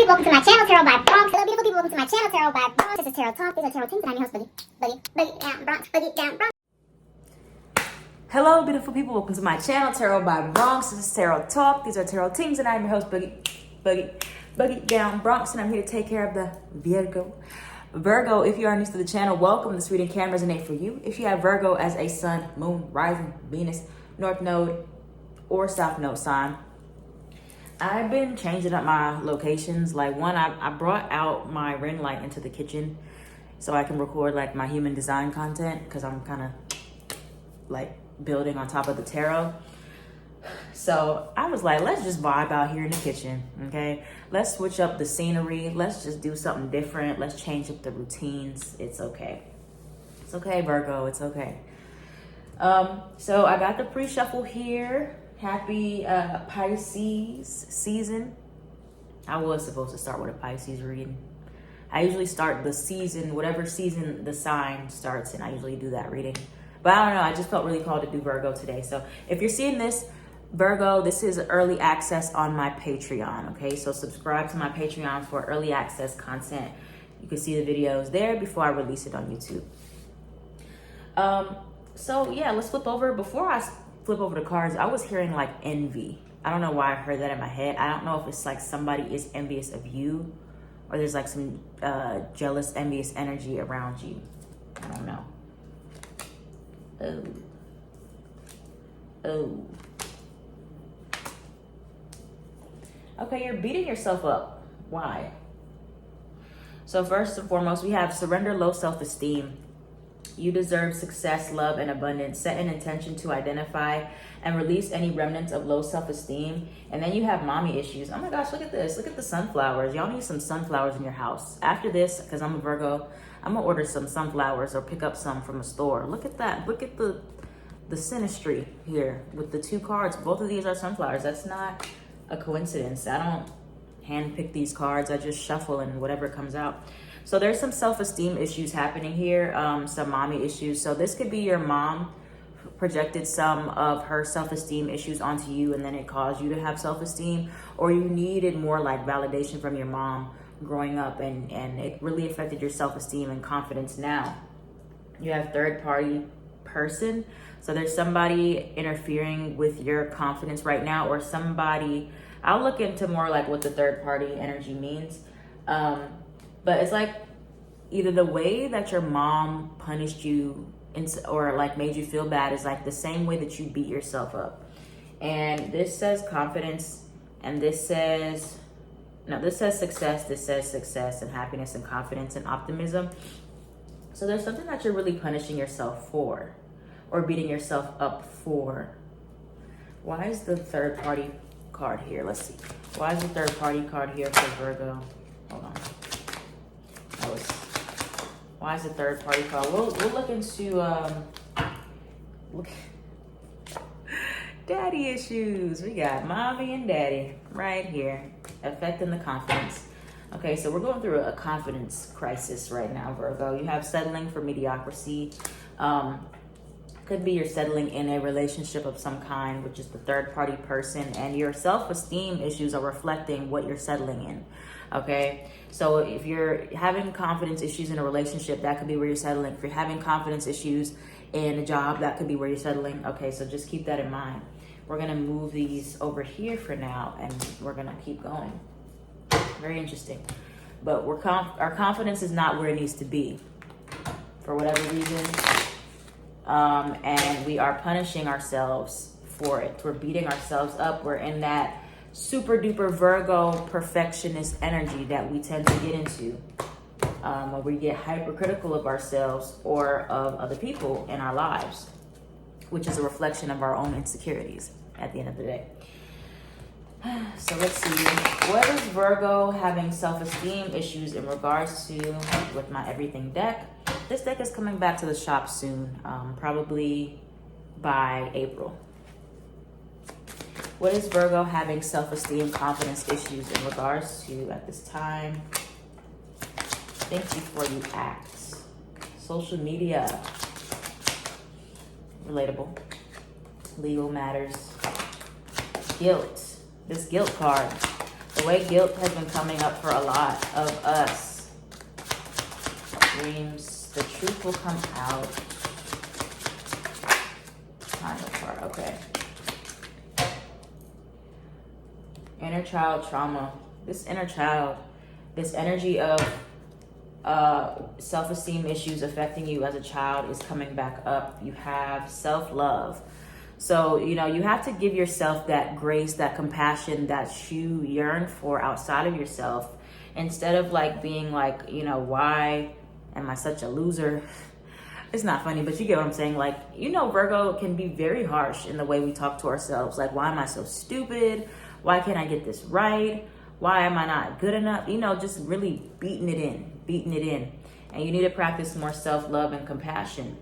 people, welcome to my channel, Tarot by Bronx. Hello, beautiful people, welcome to my channel, Tarot by Bronx. This is Tarot Talk, these are Tarot Teams, and I'm your host, Boogie down Bronx, Boogie down Bronx. Hello, beautiful people, welcome to my channel, Tarot by Bronx. This is Tarot Talk, these are Tarot Teams, and I'm your host, Boogie down Bronx, and I'm here to take care of the Virgo. Virgo, if you are new to the channel, welcome. This reading can resonate for you. If you have Virgo as a sun, moon, rising, Venus, north node, or south node sign, I've been changing up my locations. Like I brought out my ring light into the kitchen so I can record like my human design content because I'm kind of like building on top of the tarot. So I was like, let's just vibe out here in the kitchen, okay? Let's switch up the scenery. Let's just do something different. Let's change up the routines. It's okay. It's okay, Virgo. It's okay. So I got the pre-shuffle here. Happy Pisces season. I was supposed to start with a Pisces reading. I usually start the season, whatever season the sign starts in, I usually do that reading. But I don't know, I just felt really called to do Virgo today. So if you're seeing this, Virgo, this is early access on my Patreon, okay? So subscribe to my Patreon for early access content. You can see the videos there before I release it on YouTube. So yeah, let's flip over. Before I flip over the cards, I was hearing like envy. I don't know why I heard that in my head. I don't know if it's like somebody is envious of you or there's like some jealous, envious energy around you. I don't know. Oh. Okay, you're beating yourself up. Why? So first and foremost, we have surrender low self-esteem. You deserve success, love, and abundance. Set an intention to identify and release any remnants of low self-esteem. And then you have mommy issues. Oh my gosh, look at this. Look at the sunflowers. Y'all need some sunflowers in your house. After this, because I'm a Virgo, I'm going to order some sunflowers or pick up some from a store. Look at that. Look at the synastry here with the two cards. Both of these are sunflowers. That's not a coincidence. I don't handpick these cards. I just shuffle and whatever comes out. So there's some self-esteem issues happening here, some mommy issues. So this could be your mom projected some of her self-esteem issues onto you and then it caused you to have self-esteem, or you needed more like validation from your mom growing up and it really affected your self-esteem and confidence. Now you have third-party person. So there's somebody interfering with your confidence right now, or somebody, I'll look into more like what the third-party energy means. But it's like either the way that your mom punished you or like made you feel bad is like the same way that you beat yourself up. And this says confidence, and this says success, this says success and happiness and confidence and optimism. So there's something that you're really punishing yourself for or beating yourself up for. Why is the third party card here? Let's see. Why is the third party card here for Virgo? Hold on. Why is the third party card? We'll look into daddy issues. We got mommy and daddy right here affecting the confidence. Okay, so we're going through a confidence crisis right now, Virgo. You have settling for mediocrity. Could be you're settling in a relationship of some kind, which is the third party person, and your self-esteem issues are reflecting what you're settling in. Okay, so if you're having confidence issues in a relationship, that could be where you're settling. If you're having confidence issues in a job, that could be where you're settling. Okay, so just keep that in mind. We're gonna move these over here for now, and we're gonna keep going. Very interesting, but our confidence is not where it needs to be for whatever reason, and we are punishing ourselves for it. We're beating ourselves up. We're in that super duper Virgo perfectionist energy that we tend to get into, where we get hypercritical of ourselves or of other people in our lives, which is a reflection of our own insecurities at the end of the day. So let's see, what is Virgo having self-esteem issues in regards to with my everything deck? This deck is coming back to the shop soon, probably by April. What is Virgo having self-esteem, confidence issues in regards to at this time? Think before you act. Social media. Relatable. Legal matters. Guilt. This guilt card. The way guilt has been coming up for a lot of us. Dreams, the truth will come out. Time apart, okay. Inner child trauma. This inner child, this energy of self-esteem issues affecting you as a child is coming back up. You have self-love. So, you know, you have to give yourself that grace, that compassion that you yearn for outside of yourself, instead of like being like, you know, why am I such a loser? It's not funny, but you get what I'm saying. Like, you know, Virgo can be very harsh in the way we talk to ourselves. Like, why am I so stupid? Why can't I get this right? Why am I not good enough? You know, just really beating it in. And you need to practice more self-love and compassion.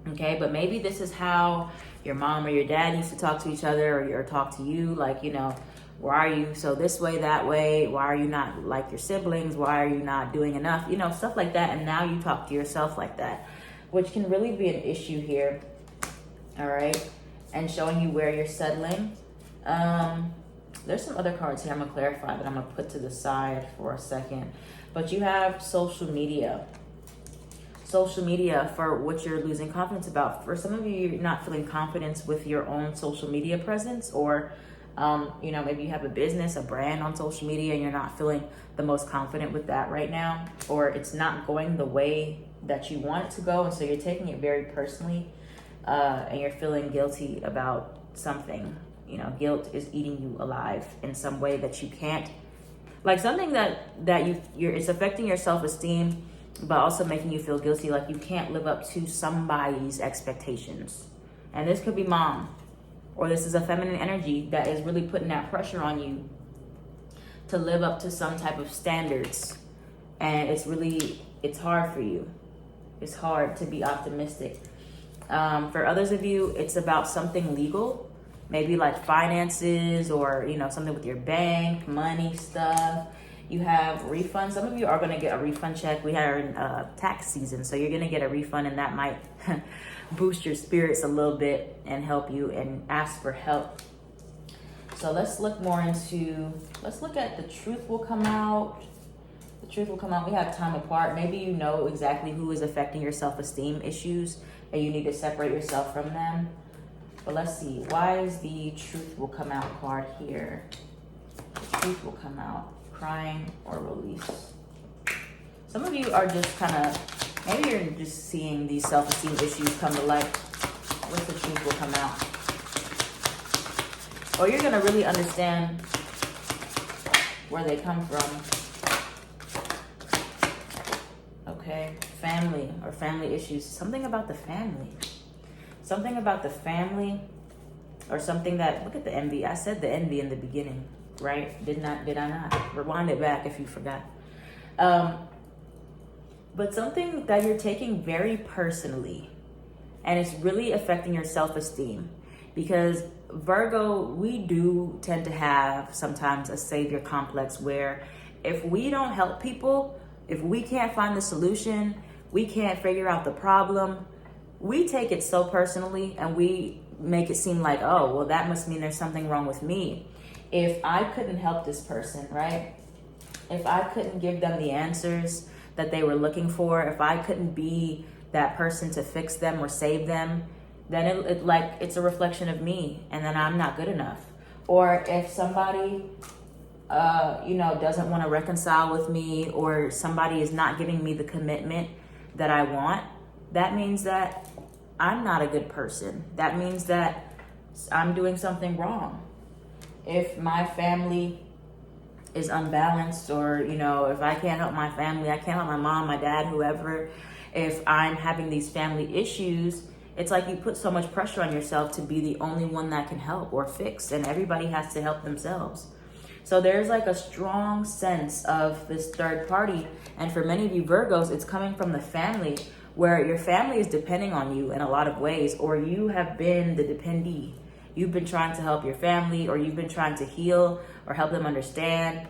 Okay, but maybe this is how your mom or your dad used to talk to each other, or talk to you, like, you know, why are you so this way, that way? Why are you not like your siblings? Why are you not doing enough? You know, stuff like that. And now you talk to yourself like that, which can really be an issue here. All right, and showing you where you're settling. There's some other cards here I'm gonna clarify that I'm gonna put to the side for a second. But you have social media. Social media for what you're losing confidence about. For some of you, you're not feeling confidence with your own social media presence, or you know, maybe you have a business, a brand on social media, and you're not feeling the most confident with that right now, or it's not going the way that you want it to go, and so you're taking it very personally, and you're feeling guilty about something. You know, guilt is eating you alive in some way that you can't, like something that you're it's affecting your self-esteem, but also making you feel guilty, like you can't live up to somebody's expectations. And this could be mom, or this is a feminine energy that is really putting that pressure on you to live up to some type of standards. And it's hard for you. It's hard to be optimistic. For others of you, it's about something legal, maybe like finances, or, you know, something with your bank, money stuff. You have refunds. Some of you are going to get a refund check. We are in tax season, so you're going to get a refund, and that might boost your spirits a little bit and help you and ask for help. So let's look more into, let's look at the truth will come out. The truth will come out. We have time apart. Maybe you know exactly who is affecting your self-esteem issues, and you need to separate yourself from them. But let's see. Why is the truth will come out card here? The truth will come out. Crying or release. Some of you are just kind of, maybe you're just seeing these self-esteem issues come to light. What's the truth will come out? Or you're going to really understand where they come from. Okay, family or family issues. Something about the family. Something about the family, or something that, look at the envy. I said the envy in the beginning. Right? Did I not? Rewind it back if you forgot. But something that you're taking very personally, and it's really affecting your self-esteem, because Virgo, we do tend to have sometimes a savior complex, where if we don't help people, if we can't find the solution, we can't figure out the problem, we take it so personally, and we make it seem like, oh, well, that must mean there's something wrong with me. If I couldn't help this person, right? If I couldn't give them the answers that they were looking for, if I couldn't be that person to fix them or save them, then it's a reflection of me, and then I'm not good enough. Or if somebody, doesn't want to reconcile with me, or somebody is not giving me the commitment that I want, that means that I'm not a good person. That means that I'm doing something wrong. If my family is unbalanced, or, if I can't help my family, I can't help my mom, my dad, whoever, if I'm having these family issues, it's like you put so much pressure on yourself to be the only one that can help or fix, and everybody has to help themselves. So there's like a strong sense of this third party. And for many of you Virgos, it's coming from the family, where your family is depending on you in a lot of ways, or you have been the dependee. You've been trying to help your family, or you've been trying to heal or help them understand,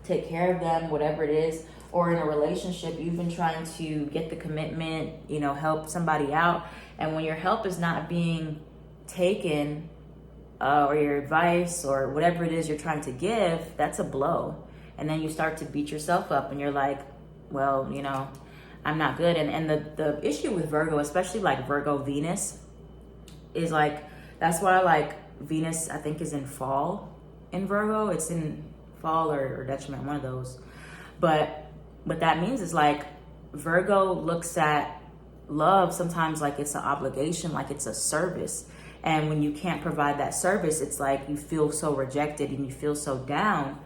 take care of them, whatever it is. Or in a relationship, you've been trying to get the commitment, help somebody out. And when your help is not being taken, or your advice or whatever it is you're trying to give, that's a blow. And then you start to beat yourself up and you're like, well, you know, I'm not good. And the issue with Virgo, especially like Virgo Venus, is like, that's why like Venus, I think, is in fall in Virgo. It's in fall or detriment, one of those. But what that means is like Virgo looks at love sometimes like it's an obligation, like it's a service. And when you can't provide that service, it's like you feel so rejected and you feel so down.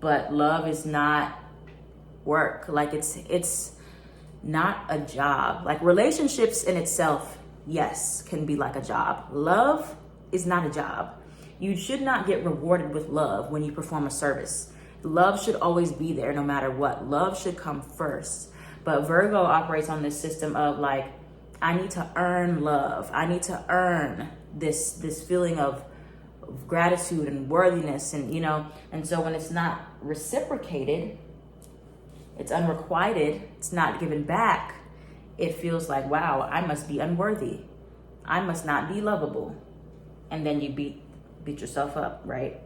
But love is not work. Like it's not a job. Like relationships in itself, yes, can be like a job. Love is not a job. You should not get rewarded with love when you perform a service. Love should always be there no matter what. Love should come first. But Virgo operates on this system of like, I need to earn love. I need to earn this feeling of gratitude and worthiness, and you know, and so when it's not reciprocated, it's unrequited, it's not given back, it feels like, wow, I must be unworthy. I must not be lovable. And then you beat yourself up, right?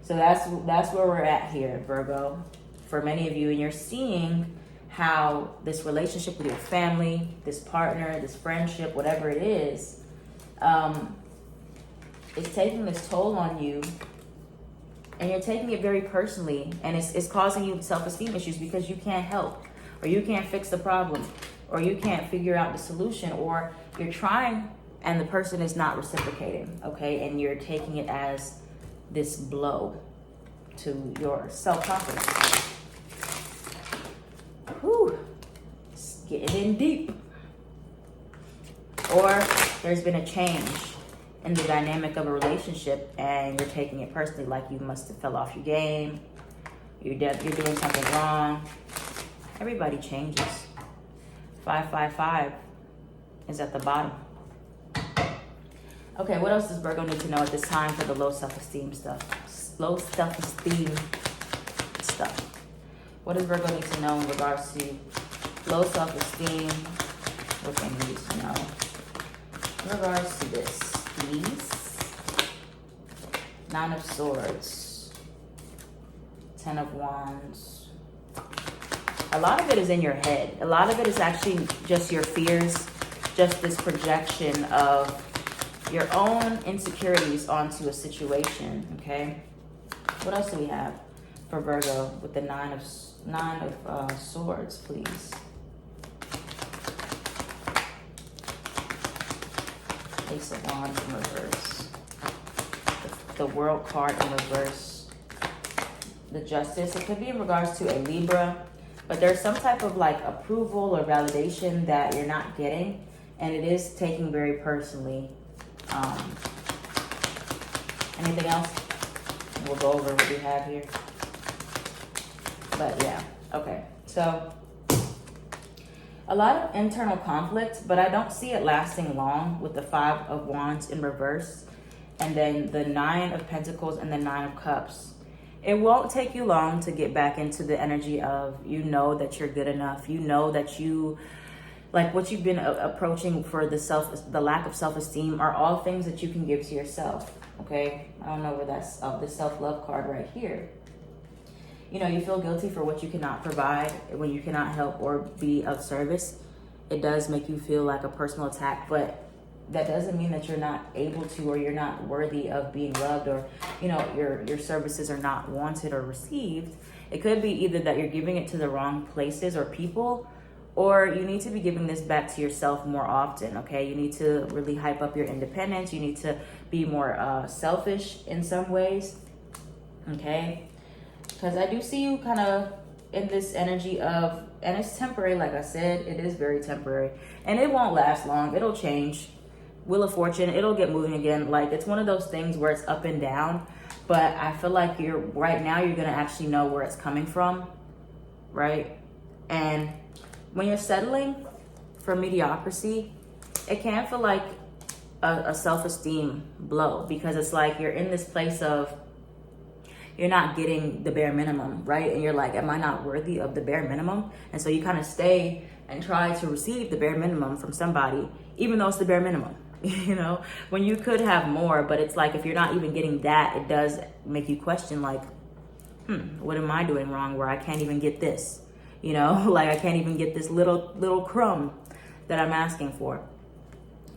So that's where we're at here, Virgo, for many of you. And you're seeing how this relationship with your family, this partner, this friendship, whatever it is taking this toll on you, and you're taking it very personally, and it's causing you self-esteem issues because you can't help, or you can't fix the problem, or you can't figure out the solution, or you're trying and the person is not reciprocating, okay? And you're taking it as this blow to your self-confidence. Whew, it's getting in deep. Or there's been a change in the dynamic of a relationship and you're taking it personally, like you must have fell off your game, you're doing something wrong. Everybody changes. 555 is at the bottom. Okay, what else does Virgo need to know at this time for the low self-esteem stuff? Low self-esteem stuff. What does Virgo need to know in regards to low self-esteem? What they need to know in regards to this, please? 9 of Swords, 10 of Wands. A lot of it is in your head. A lot of it is actually just your fears, just this projection of your own insecurities onto a situation, okay? What else do we have for Virgo with the 9 of Swords, please? Ace of Wands in reverse. The World card in reverse. The Justice. It could be in regards to a Libra, but there's some type of like approval or validation that you're not getting, and it is taking very personally. Anything else? We'll go over what we have here. But yeah, okay. So a lot of internal conflict, but I don't see it lasting long with the 5 of Wands in reverse, and then the 9 of Pentacles and the 9 of Cups. It won't take you long to get back into the energy of, you know that you're good enough. You know that you, like what you've been approaching for the lack of self-esteem are all things that you can give to yourself, okay? I don't know where that's, the self-love card right here. You know, you feel guilty for what you cannot provide when you cannot help or be of service. It does make you feel like a personal attack, but that doesn't mean that you're not able to, or you're not worthy of being loved, or, you know, your services are not wanted or received. It could be either that you're giving it to the wrong places or people, or you need to be giving this back to yourself more often, okay? You need to really hype up your independence. You need to be more selfish in some ways, okay? Because I do see you kind of in this energy of, and it's temporary, like I said, it is very temporary. And it won't last long. It'll change. Wheel of Fortune, it'll get moving again. Like, it's one of those things where it's up and down. But I feel like right now you're going to actually know where it's coming from, right? And when you're settling for mediocrity, it can feel like a self-esteem blow, because it's like you're in this place of, you're not getting the bare minimum, right? And you're like, am I not worthy of the bare minimum? And so you kind of stay and try to receive the bare minimum from somebody, even though it's the bare minimum, you know, when you could have more. But it's like, if you're not even getting that, it does make you question, like, what am I doing wrong where I can't even get this? You know, like I can't even get this little crumb that I'm asking for.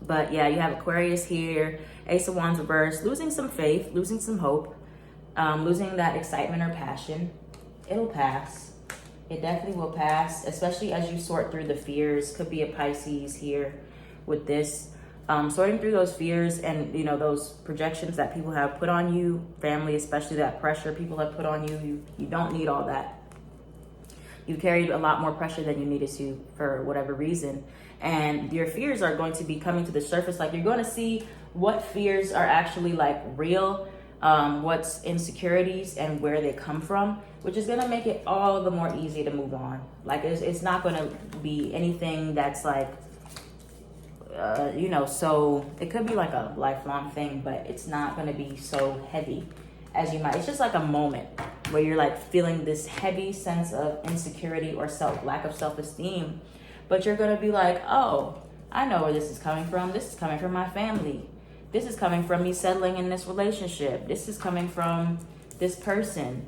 But yeah, you have Aquarius here, Ace of Wands reverse, losing some faith, losing some hope, losing that excitement or passion. It'll pass. It definitely will pass, especially as you sort through the fears. Could be a Pisces here with this. Sorting through those fears and, you know, those projections that people have put on you, family, especially that pressure people have put on you. You don't need all that. You carried a lot more pressure than you needed to for whatever reason. And your fears are going to be coming to the surface. Like, you're going to see what fears are actually like real, what's insecurities and where they come from, which is going to make it all the more easy to move on. Like, it's not going to be anything that's like, you know, so it could be like a lifelong thing, but it's not going to be so heavy as you might. It's just like a moment where you're like feeling this heavy sense of insecurity or lack of self-esteem, but you're going to be like, oh, I know where this is coming from. This is coming from my family. This is coming from me settling in this relationship. This is coming from this person,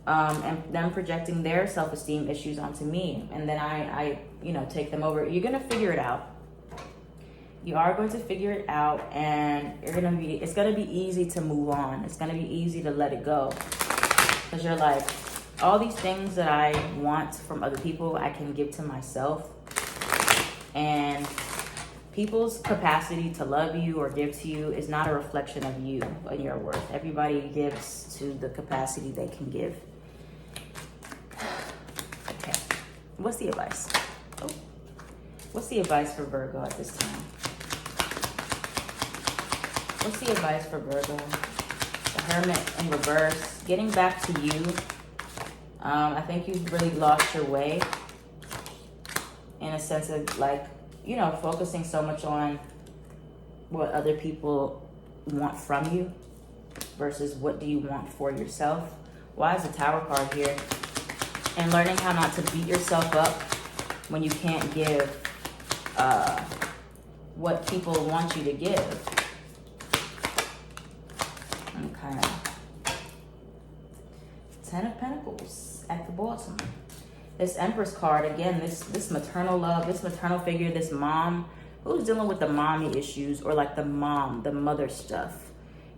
and them projecting their self-esteem issues onto me. And then I, you know, take them over. You're going to figure it out. You are going to figure it out, and it's going to be easy to move on. It's going to be easy to let it go. Because you're like, all these things that I want from other people, I can give to myself. And people's capacity to love you or give to you is not a reflection of you and your worth. Everybody gives to the capacity they can give. Okay. What's the advice? Oh. What's the advice for Virgo at this time? What's the advice for Virgo? The Hermit in reverse. Getting back to you. I think you've really lost your way. In a sense of like, you know, focusing so much on what other people want from you versus what do you want for yourself. Why is the Tower card here? And learning how not to beat yourself up when you can't give what people want you to give. Okay. 10 of Pentacles at the bottom. This Empress card, again, this maternal love, this maternal figure, this mom, who's dealing with the mommy issues or like the mother stuff,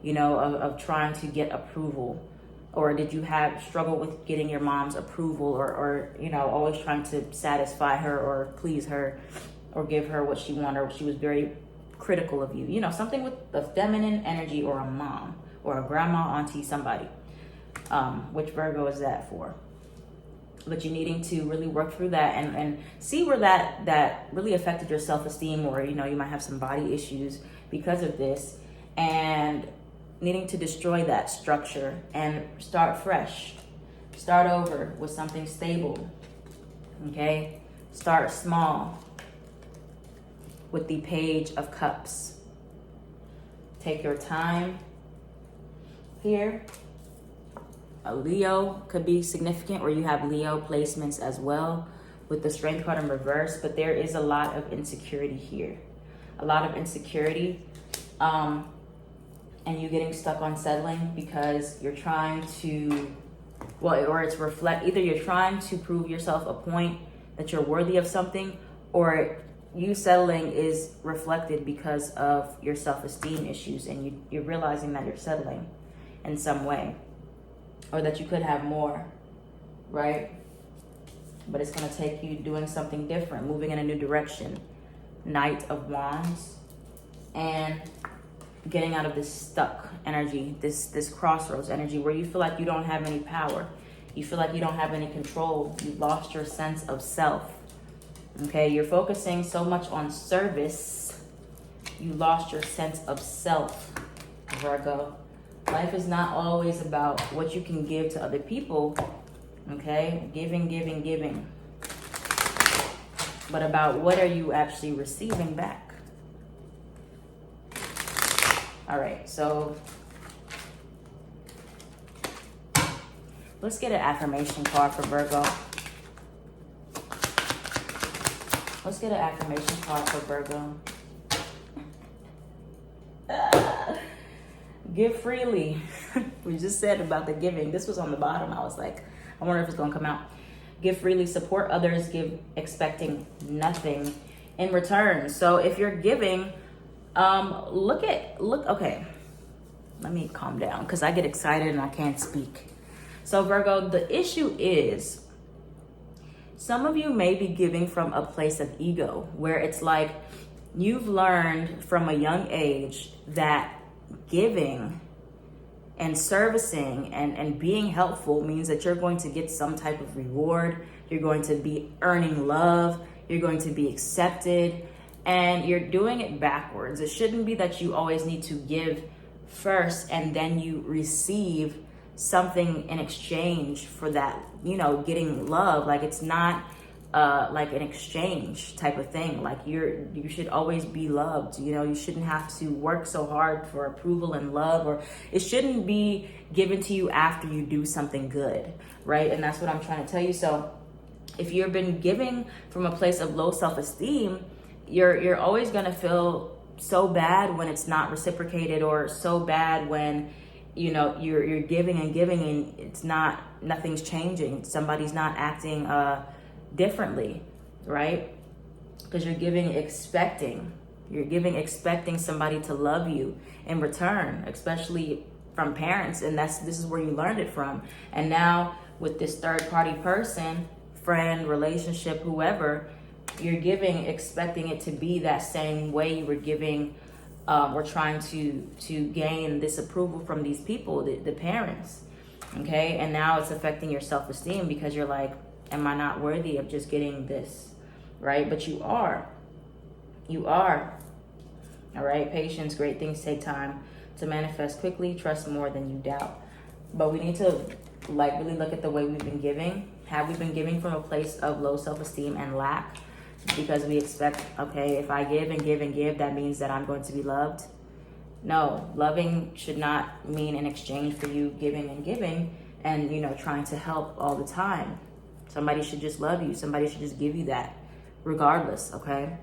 you know, of trying to get approval. Or did you struggle with getting your mom's approval or, you know, always trying to satisfy her or please her or give her what she wanted, or she was very critical of you. You know, something with the feminine energy, or a mom or a grandma, auntie, somebody. Which Virgo is that for? But you're needing to really work through that and see where that really affected your self-esteem, or, you know, you might have some body issues because of this, and needing to destroy that structure and start fresh. Start over with something stable, okay? Start small with the Page of Cups. Take your time here. A Leo could be significant, or you have Leo placements as well with the Strength card in reverse, but there is a lot of insecurity here. A lot of insecurity, and you getting stuck on settling because you're trying to, well, or it's either you're trying to prove yourself a point that you're worthy of something, or you settling is reflected because of your self-esteem issues, and you're realizing that you're settling in some way, or that you could have more, right? But it's going to take you doing something different, moving in a new direction. Knight of Wands, and getting out of this stuck energy, this crossroads energy where you feel like you don't have any power. You feel like you don't have any control. You've lost your sense of self. Okay, you're focusing so much on service, you lost your sense of self, Virgo. Life is not always about what you can give to other people, okay? Giving, giving, giving. But about what are you actually receiving back? All right, so let's get an affirmation card for Virgo. Let's get an affirmation card for Virgo. Give freely. We just said about the giving. This was on the bottom. I was like, I wonder if it's gonna come out. Give freely, support others, give expecting nothing in return. So if you're giving, okay, let me calm down because I get excited and I can't speak. So Virgo, the issue is some of you may be giving from a place of ego where it's like you've learned from a young age that giving and servicing and being helpful means that you're going to get some type of reward. You're going to be earning love. You're going to be accepted. And you're doing it backwards. It shouldn't be that you always need to give first and then you receive something in exchange for that, you know, getting love. Like it's not like an exchange type of thing. Like you should always be loved. You know, you shouldn't have to work so hard for approval and love, or it shouldn't be given to you after you do something good, right? And that's what I'm trying to tell you. So if you've been giving from a place of low self-esteem, you're always gonna feel so bad when it's not reciprocated, or so bad when you know you're giving and it's not, nothing's changing. Somebody's not acting differently, right? Because you're giving expecting somebody to love you in return, especially from parents, and this is where you learned it from. And now with this third party person, friend, relationship, whoever, you're giving expecting it to be that same way you were giving or trying to gain this approval from these people, the parents, okay? And now it's affecting your self-esteem because you're like, am I not worthy of just getting this, right? But you are. All right, patience, great things take time to manifest quickly. Trust more than you doubt. But we need to like really look at the way we've been giving. Have we been giving from a place of low self-esteem and lack? Because we expect, okay, if I give and give and give, that means that I'm going to be loved. No, loving should not mean in exchange for you giving and giving and, you know, trying to help all the time. Somebody should just love you. Somebody should just give you that regardless, okay?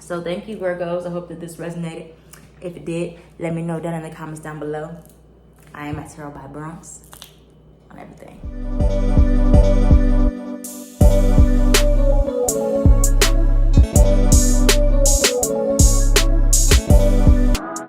So thank you, Virgos. I hope that this resonated. If it did, let me know down in the comments down below. I am at Tarot by Bronx on everything.